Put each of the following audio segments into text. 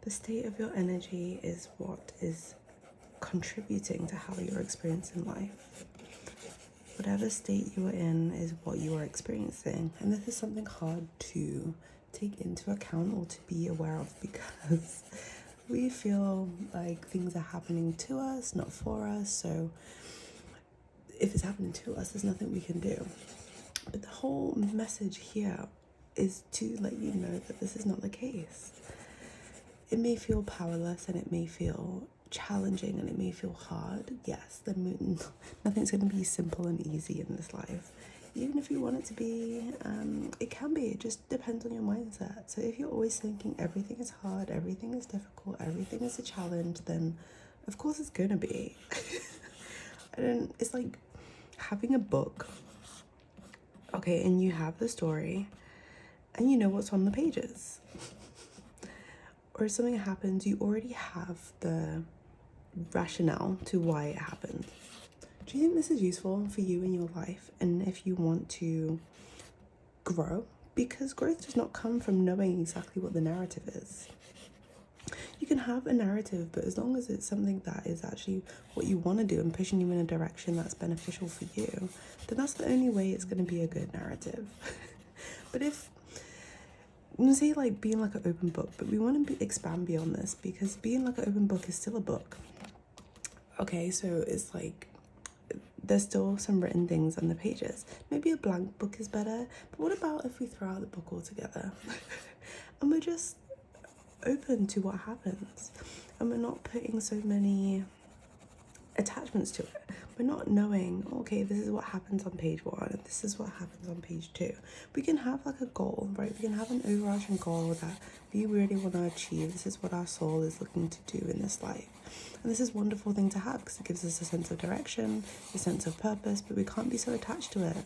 The state of your energy is what is contributing to how you're experiencing life. Whatever state you are in is what you are experiencing. And this is something hard to take into account or to be aware of, because we feel like things are happening to us, not for us. So if it's happening to us, there's nothing we can do. But the whole message here is to let you know that this is not the case. It may feel powerless and it may feel challenging and it may feel hard. Yes, nothing's going to be simple and easy in this life. Even if you want it to be, it can be. It just depends on your mindset. So if you're always thinking everything is hard, everything is difficult, everything is a challenge, then of course it's going to be. It's like having a book, okay, and you have the story and you know what's on the pages. Or if something happens, you already have the rationale to why it happened. Do you think this is useful for you in your life? And if you want to grow, because growth does not come from knowing exactly what the narrative is. You can have a narrative, but as long as it's something that is actually what you want to do and pushing you in a direction that's beneficial for you, then that's the only way it's going to be a good narrative. But if, say like being like an open book, but we want to expand beyond this, because being like an open book is still a book. Okay, so it's like there's still some written things on the pages. Maybe a blank book is better, but what about if we throw out the book altogether? And we're just open to what happens, and we're not putting so many attachments to it. We're not knowing, okay, this is what happens on page 1 and this is what happens on page 2. We can have like a goal, right? We can have an overarching goal that we really want to achieve. This is what our soul is looking to do in this life. And this is a wonderful thing to have, because it gives us a sense of direction, a sense of purpose, but we can't be so attached to it.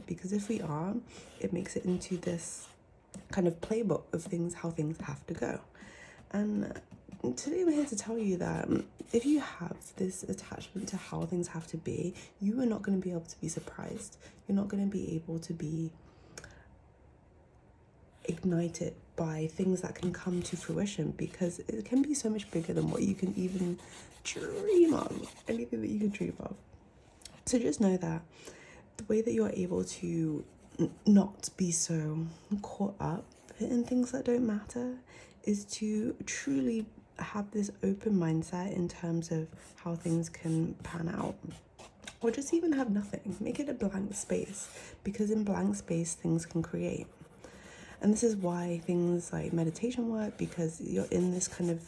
Because if we are, it makes it into this kind of playbook of things, how things have to go. And today I'm here to tell you that if you have this attachment to how things have to be, you are not going to be able to be surprised. You're not going to be able to be ignited by things that can come to fruition, because it can be so much bigger than what you can even dream of, anything that you can dream of. So just know that the way that you're able to not be so caught up in things that don't matter is to truly have this open mindset in terms of how things can pan out. Or just even have nothing. Make it a blank space, because in blank space things can create. And this is why things like meditation work, because you're in this kind of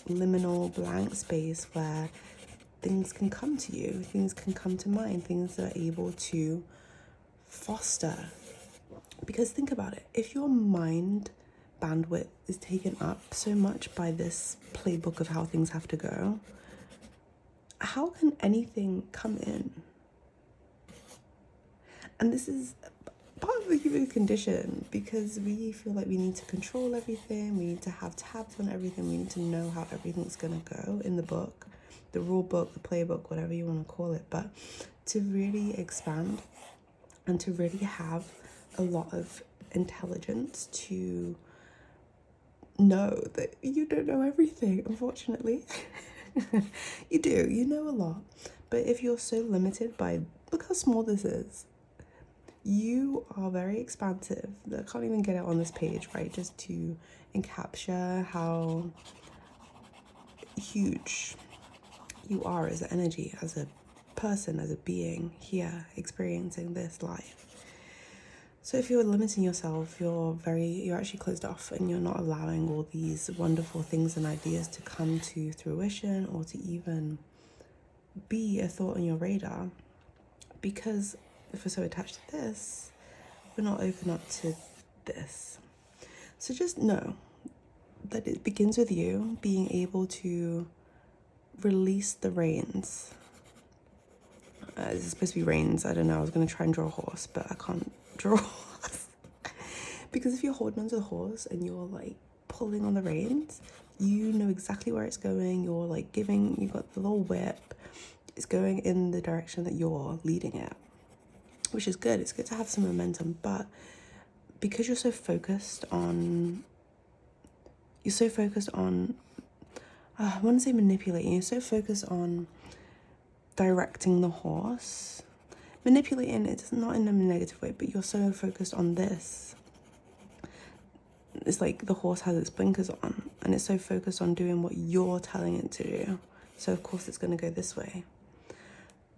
liminal blank space where things can come to you, things can come to mind, things that are able to foster. Because think about it, if your mind bandwidth is taken up so much by this playbook of how things have to go, how can anything come in? And this is part of the human condition, because we feel like we need to control everything, we need to have tabs on everything, we need to know how everything's gonna go in the book, the rule book, the playbook, whatever you want to call it. But to really expand and to really have a lot of intelligence to know that you don't know everything, unfortunately. You do, you know a lot. But if you're so limited by, look how small this is. You are very expansive. I can't even get it on this page, right? Just to encapture how huge you are as an energy, as a person, as a being here experiencing this life. So if you're limiting yourself, you're actually closed off, and you're not allowing all these wonderful things and ideas to come to fruition, or to even be a thought on your radar. Because if we're so attached to this, we're not open up to this. So just know that it begins with you being able to release the reins. It's supposed to be reins. I don't know. I was going to try and draw a horse, but I can't draw a horse. Because if you're holding onto the horse and you're like pulling on the reins, you know exactly where it's going. You're like you've got the little whip. It's going in the direction that you're leading it, which is good. It's good to have some momentum. But because you're so focused on you're so focused on, I want to say manipulating, you're so focused on directing the horse. Manipulating, it's not in a negative way, but you're so focused on this. It's like the horse has its blinkers on and it's so focused on doing what you're telling it to do. So of course it's going to go this way.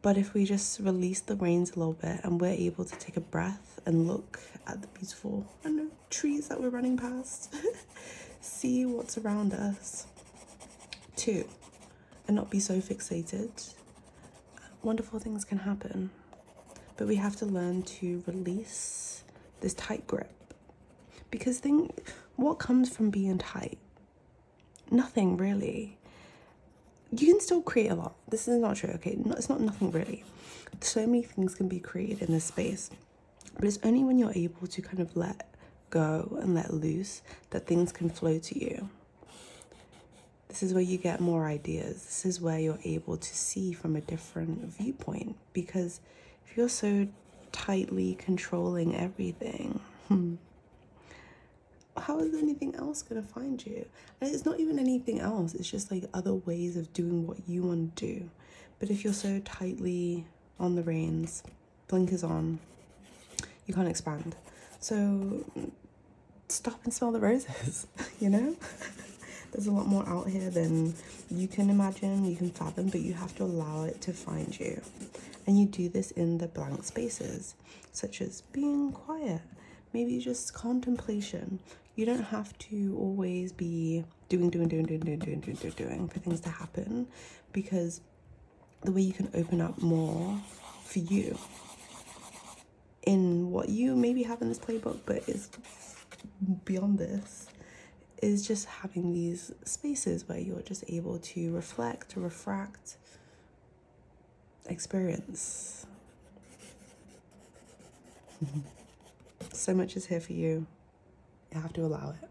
But if we just release the reins a little bit and we're able to take a breath and look at the beautiful, I don't know, trees that we're running past, see what's around us, too, and not be so fixated, wonderful things can happen. But we have to learn to release this tight grip. Because what comes from being tight? Nothing really. You can still create a lot. This is not true, okay? No, it's not nothing really. So many things can be created in this space. But it's only when you're able to kind of let go and let loose that things can flow to you. This is where you get more ideas. This is where you're able to see from a different viewpoint. Because if you're so tightly controlling everything, how is anything else going to find you? And it's not even anything else. It's just like other ways of doing what you want to do. But if you're so tightly on the reins, blinkers on, you can't expand. So stop and smell the roses, you know? There's a lot more out here than you can imagine, you can fathom, but you have to allow it to find you. And you do this in the blank spaces, such as being quiet, maybe just contemplation. You don't have to always be doing for things to happen, because the way you can open up more for you in what you maybe have in this playbook, but is beyond this, is just having these spaces where you're just able to reflect, to refract, experience. So much is here for you. You have to allow it.